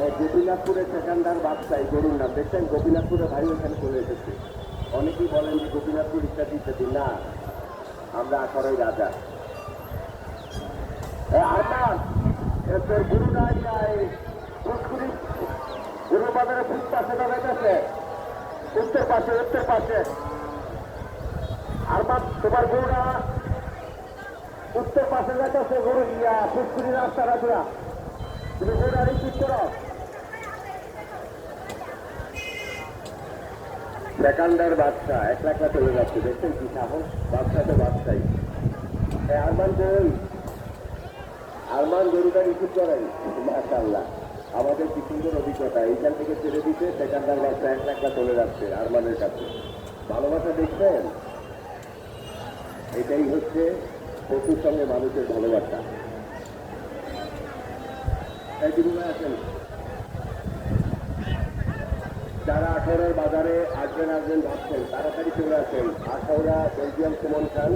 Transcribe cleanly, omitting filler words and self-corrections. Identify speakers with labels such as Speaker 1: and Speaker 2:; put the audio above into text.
Speaker 1: গোপীনাথপুরের সেখানকার বাদশাহী গরুর নাম দেখছেন। গোপীনাথপুরের ভাই ওখানে চলে এসেছে। অনেকেই বলেন যে গোপীনাথপুর ইত্যাদি ইত্যাদি, না, আমরা আখড়াই রাজা। আরমান তোর গুরু নাই পুষ্কুরি গুরু বাজারে ঠিক পাশে দাঁড়াইতেছে, উত্তর পাশে, উত্তর পাশে। আরমান তোমার গরুরা উত্তর পাশে যাইতেছে, গরু পুষ্কুরি রাস্তাটা দিয়া তুমি গরুটা রিসিভ করো। সেকান্ডার বাদশা এক লাখ চলে যাচ্ছে, দেখছেন কি সাহস, বাদশা তো বাদশাই। আরমান কই, আরমান গরুটা রিসিভ করেন। মাশাআল্লাহ, আমাদের কি সুন্দর অভিজ্ঞতা। এইখান থেকে ছেড়ে দিতে সেকান্ডার বাদশা এক লাখ চলে যাচ্ছে আরমানের কাছে। ভালোবাসা দেখছেন, এটাই হচ্ছে পশুর সঙ্গে মানুষের ভালোবাসা। আছেন যারা আখাউড়ার বাজারে আসবেন ভাবছেন, তাড়াতাড়ি চলে আসেন। আখাউড়া বেলজিয়াম সুমন খান